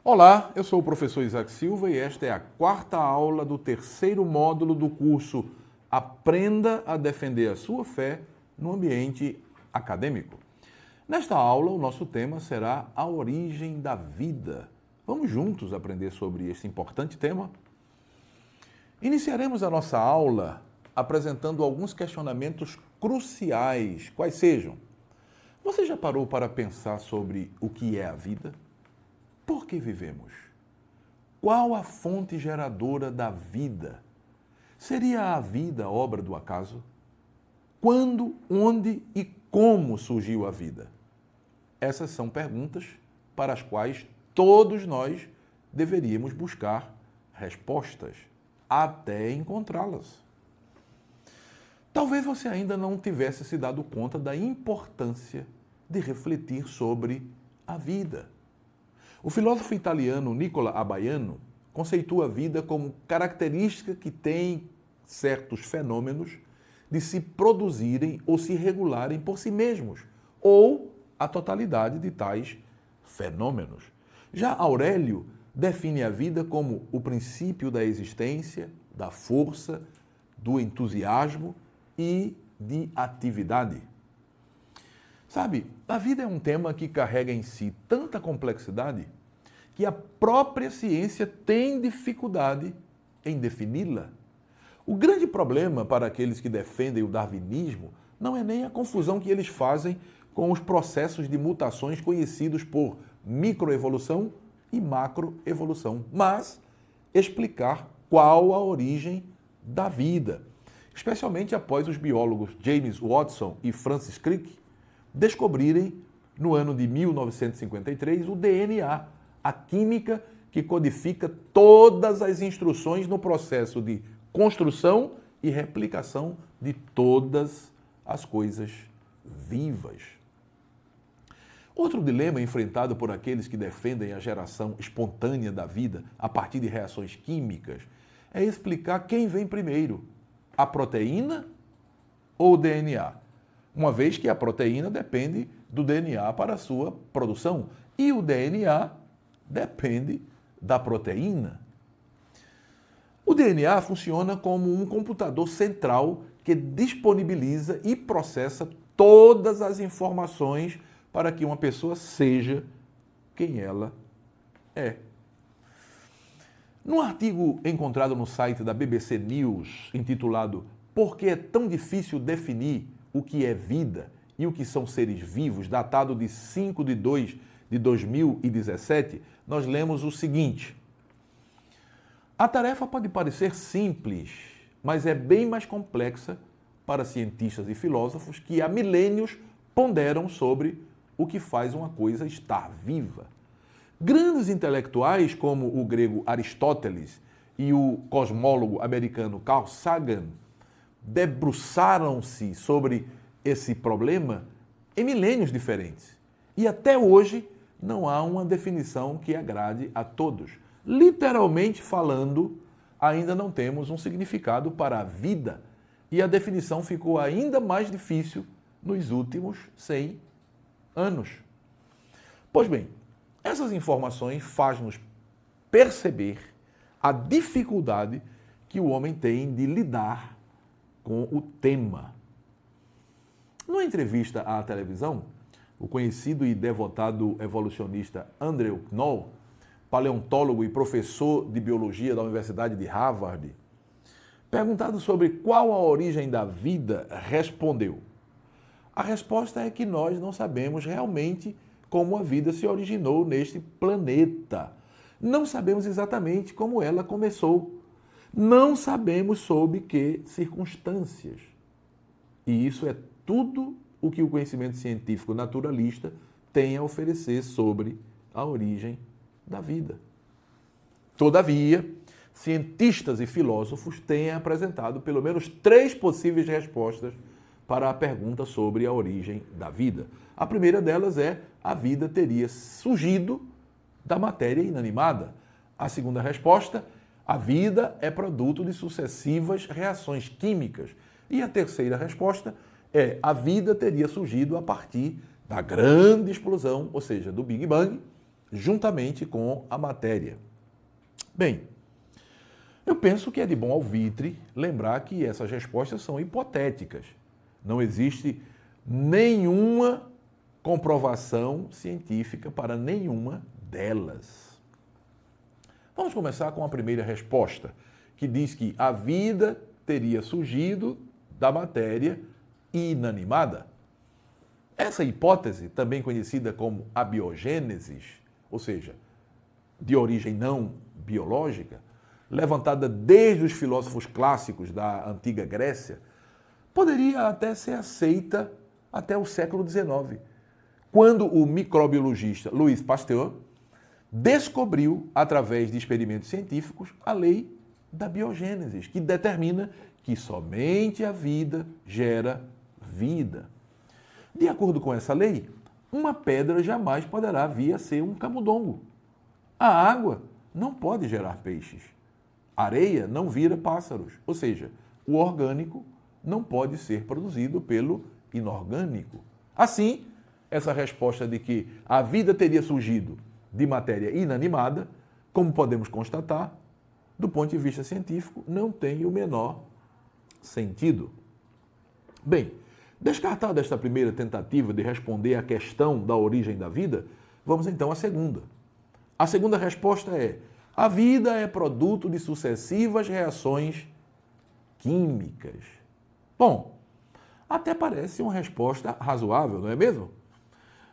Olá, eu sou o professor Isaac Silva e esta é a quarta aula do terceiro módulo do curso Aprenda a Defender a Sua Fé no Ambiente Acadêmico. Nesta aula, o nosso tema será a origem da vida. Vamos juntos aprender sobre esse importante tema? Iniciaremos a nossa aula apresentando alguns questionamentos cruciais, quais sejam: você já parou para pensar sobre o que é a vida? Por que vivemos? Qual a fonte geradora da vida? Seria a vida obra do acaso? Quando, onde e como surgiu a vida? Essas são perguntas para as quais todos nós deveríamos buscar respostas, até encontrá-las. Talvez você ainda não tivesse se dado conta da importância de refletir sobre a vida. O filósofo italiano Nicola Abaiano conceitua a vida como característica que tem certos fenômenos de se produzirem ou se regularem por si mesmos, ou a totalidade de tais fenômenos. Já Aurélio define a vida como o princípio da existência, da força, do entusiasmo e de atividade. Sabe, a vida é um tema que carrega em si tanta complexidade que a própria ciência tem dificuldade em defini-la. O grande problema para aqueles que defendem o darwinismo não é nem a confusão que eles fazem com os processos de mutações conhecidos por microevolução e macroevolução, mas explicar qual a origem da vida, especialmente após os biólogos James Watson e Francis Crick descobrirem, no ano de 1953, o DNA, a química que codifica todas as instruções no processo de construção e replicação de todas as coisas vivas. Outro dilema enfrentado por aqueles que defendem a geração espontânea da vida a partir de reações químicas é explicar quem vem primeiro, a proteína ou o DNA, uma vez que a proteína depende do DNA para a sua produção e o DNA depende da proteína. O DNA funciona como um computador central que disponibiliza e processa todas as informações para que uma pessoa seja quem ela é. Num artigo encontrado no site da BBC News, intitulado "Por que é tão difícil definir o que é vida e o que são seres vivos", datado de 5/2 de 2017, nós lemos o seguinte: a tarefa pode parecer simples, mas é bem mais complexa para cientistas e filósofos que há milênios ponderam sobre o que faz uma coisa estar viva. Grandes intelectuais como o grego Aristóteles e o cosmólogo americano Carl Sagan debruçaram-se sobre esse problema em milênios diferentes. E até hoje não há uma definição que agrade a todos. Literalmente falando, ainda não temos um significado para a vida e a definição ficou ainda mais difícil nos últimos 100 anos. Pois bem, essas informações fazem-nos perceber a dificuldade que o homem tem de lidar com o tema. Numa entrevista à televisão, o conhecido e devotado evolucionista Andrew Knoll, paleontólogo e professor de biologia da Universidade de Harvard, perguntado sobre qual a origem da vida, respondeu: a resposta é que nós não sabemos realmente como a vida se originou neste planeta. Não sabemos exatamente como ela começou. Não sabemos sob que circunstâncias. E isso é tudo o que o conhecimento científico naturalista tem a oferecer sobre a origem da vida. Todavia, cientistas e filósofos têm apresentado pelo menos 3 possíveis respostas para a pergunta sobre a origem da vida. A primeira delas é: a vida teria surgido da matéria inanimada. A segunda resposta: a vida é produto de sucessivas reações químicas. E a terceira resposta é: a vida teria surgido a partir da grande explosão, ou seja, do Big Bang, juntamente com a matéria. Bem, eu penso que é de bom alvitre lembrar que essas respostas são hipotéticas. Não existe nenhuma comprovação científica para nenhuma delas. Vamos começar com a primeira resposta, que diz que a vida teria surgido da matéria inanimada. Essa hipótese, também conhecida como abiogênese, ou seja, de origem não biológica, levantada desde os filósofos clássicos da antiga Grécia, poderia até ser aceita até o século XIX, quando o microbiologista Louis Pasteur descobriu, através de experimentos científicos, a lei da biogênese, que determina que somente a vida gera vida. De acordo com essa lei, uma pedra jamais poderá vir a ser um camundongo. A água não pode gerar peixes. A areia não vira pássaros. Ou seja, o orgânico não pode ser produzido pelo inorgânico. Assim, essa resposta de que a vida teria surgido de matéria inanimada, como podemos constatar, do ponto de vista científico, não tem o menor sentido. Bem, descartada esta primeira tentativa de responder à questão da origem da vida, vamos então à segunda. A segunda resposta é: a vida é produto de sucessivas reações químicas. Bom, até parece uma resposta razoável, não é mesmo?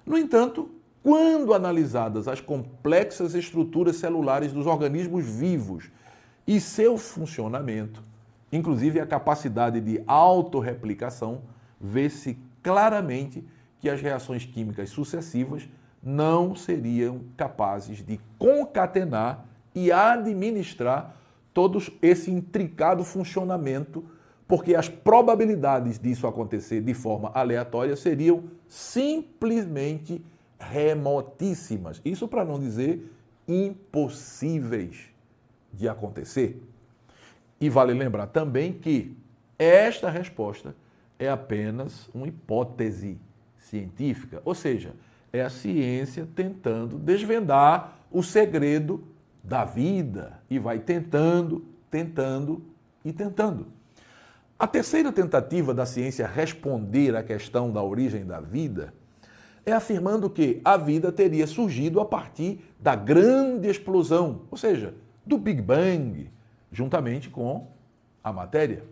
No entanto, quando analisadas as complexas estruturas celulares dos organismos vivos e seu funcionamento, inclusive a capacidade de autorreplicação, vê-se claramente que as reações químicas sucessivas não seriam capazes de concatenar e administrar todo esse intricado funcionamento, porque as probabilidades disso acontecer de forma aleatória seriam simplesmente remotíssimas. Isso para não dizer impossíveis de acontecer. E vale lembrar também que esta resposta é apenas uma hipótese científica, ou seja, é a ciência tentando desvendar o segredo da vida e vai tentando e tentando. A terceira tentativa da ciência responder à questão da origem da vida é afirmando que a vida teria surgido a partir da grande explosão, ou seja, do Big Bang, juntamente com a matéria.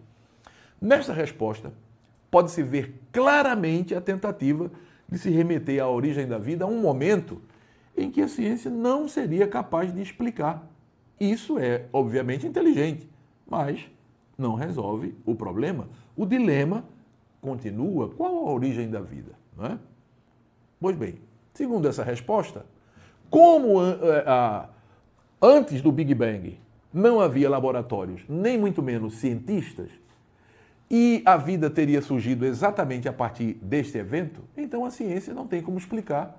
Nesta resposta, pode-se ver claramente a tentativa de se remeter à origem da vida a um momento em que a ciência não seria capaz de explicar. Isso é, obviamente, inteligente, mas não resolve o problema. O dilema continua. Qual a origem da vida? Não é? Pois bem, segundo essa resposta, como antes do Big Bang não havia laboratórios, nem muito menos cientistas, e a vida teria surgido exatamente a partir deste evento, então a ciência não tem como explicar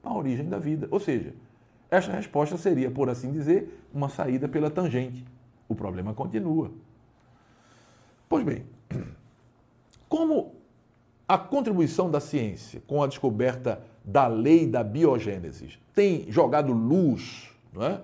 a origem da vida. Ou seja, esta resposta seria, por assim dizer, uma saída pela tangente. O problema continua. Pois bem, como a contribuição da ciência com a descoberta da lei da biogênese tem jogado luz, não é,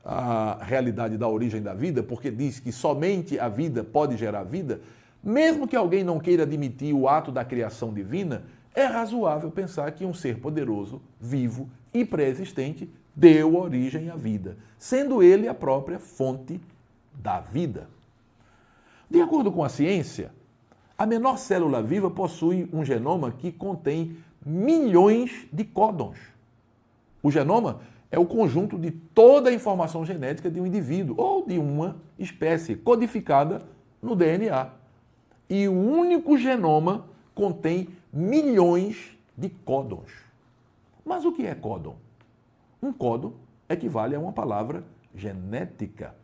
à realidade da origem da vida, porque diz que somente a vida pode gerar vida, mesmo que alguém não queira admitir o ato da criação divina, é razoável pensar que um ser poderoso, vivo e pré-existente deu origem à vida, sendo ele a própria fonte da vida. De acordo com a ciência, a menor célula viva possui um genoma que contém milhões de códons. O genoma é o conjunto de toda a informação genética de um indivíduo ou de uma espécie codificada no DNA. E o único genoma contém milhões de códons. Mas o que é códon? Um códon equivale a uma palavra genética.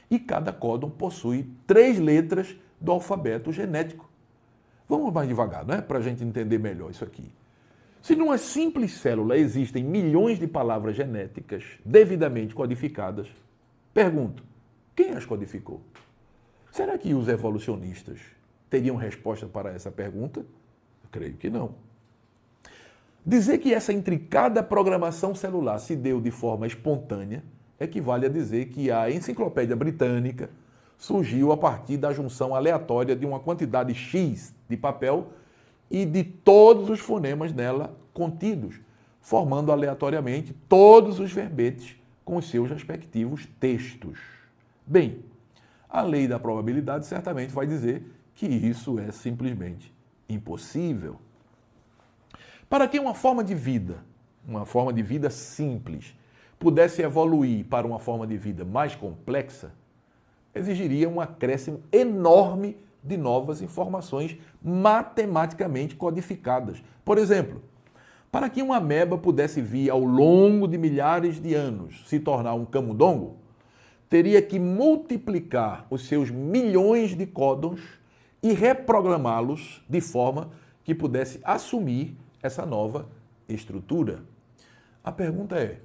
E cada códon possui 3 letras do alfabeto genético. Vamos mais devagar, não é? Para a gente entender melhor isso aqui. Se numa simples célula existem milhões de palavras genéticas devidamente codificadas, pergunto, quem as codificou? Será que os evolucionistas teriam resposta para essa pergunta? Eu creio que não. Dizer que essa intricada programação celular se deu de forma espontânea equivale a dizer que a Enciclopédia Britânica surgiu a partir da junção aleatória de uma quantidade X de papel e de todos os fonemas nela contidos, formando aleatoriamente todos os verbetes com os seus respectivos textos. Bem, a lei da probabilidade certamente vai dizer que isso é simplesmente impossível. Para que uma forma de vida simples, pudesse evoluir para uma forma de vida mais complexa, exigiria um acréscimo enorme de novas informações matematicamente codificadas. Por exemplo, para que uma ameba pudesse vir ao longo de milhares de anos se tornar um camundongo, teria que multiplicar os seus milhões de códons e reprogramá-los de forma que pudesse assumir essa nova estrutura. A pergunta é: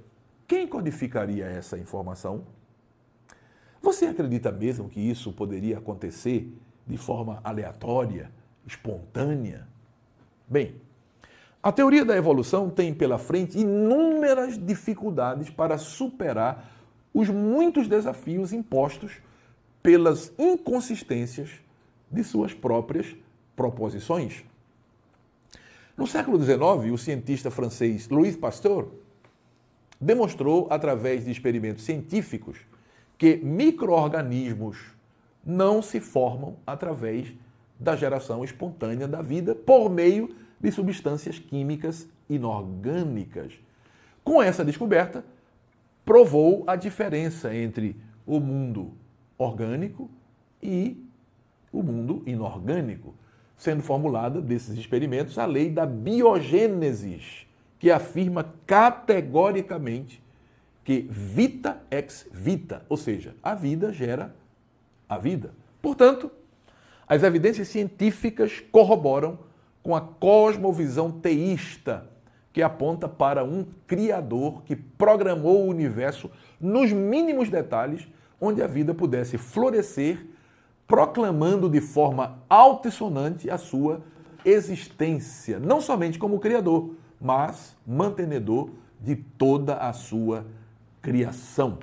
quem codificaria essa informação? Você acredita mesmo que isso poderia acontecer de forma aleatória, espontânea? Bem, a teoria da evolução tem pela frente inúmeras dificuldades para superar os muitos desafios impostos pelas inconsistências de suas próprias proposições. No século XIX, o cientista francês Louis Pasteur demonstrou, através de experimentos científicos, que micro-organismos não se formam através da geração espontânea da vida por meio de substâncias químicas inorgânicas. Com essa descoberta, provou a diferença entre o mundo orgânico e o mundo inorgânico, sendo formulada desses experimentos a lei da biogênese, que afirma categoricamente que vita ex vita, ou seja, a vida gera a vida. Portanto, as evidências científicas corroboram com a cosmovisão teísta, que aponta para um Criador que programou o universo nos mínimos detalhes, onde a vida pudesse florescer, proclamando de forma altissonante a sua existência, não somente como Criador, mas mantenedor de toda a sua criação.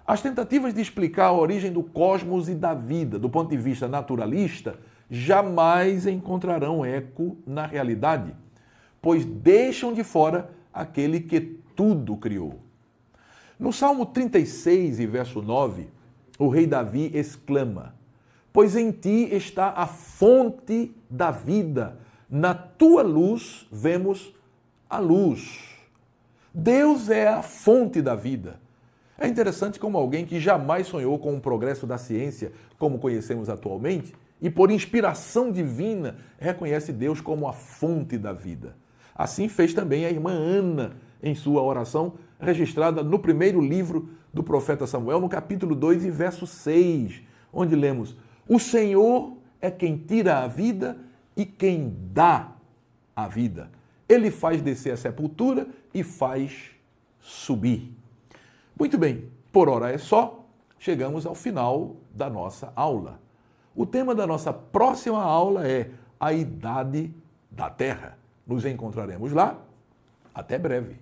As tentativas de explicar a origem do cosmos e da vida, do ponto de vista naturalista, jamais encontrarão eco na realidade, pois deixam de fora aquele que tudo criou. No Salmo 36, e verso 9, o rei Davi exclama: pois em ti está a fonte da vida, na tua luz vemos a luz. Deus é a fonte da vida. É interessante como alguém que jamais sonhou com o progresso da ciência como conhecemos atualmente e por inspiração divina reconhece Deus como a fonte da vida. Assim fez também a irmã Ana em sua oração registrada no primeiro livro do profeta Samuel, no capítulo 2 e verso 6, onde lemos: o Senhor é quem tira a vida e quem dá a vida. Ele faz descer a sepultura e faz subir. Muito bem, por hora é só. Chegamos ao final da nossa aula. O tema da nossa próxima aula é a idade da Terra. Nos encontraremos lá. Até breve.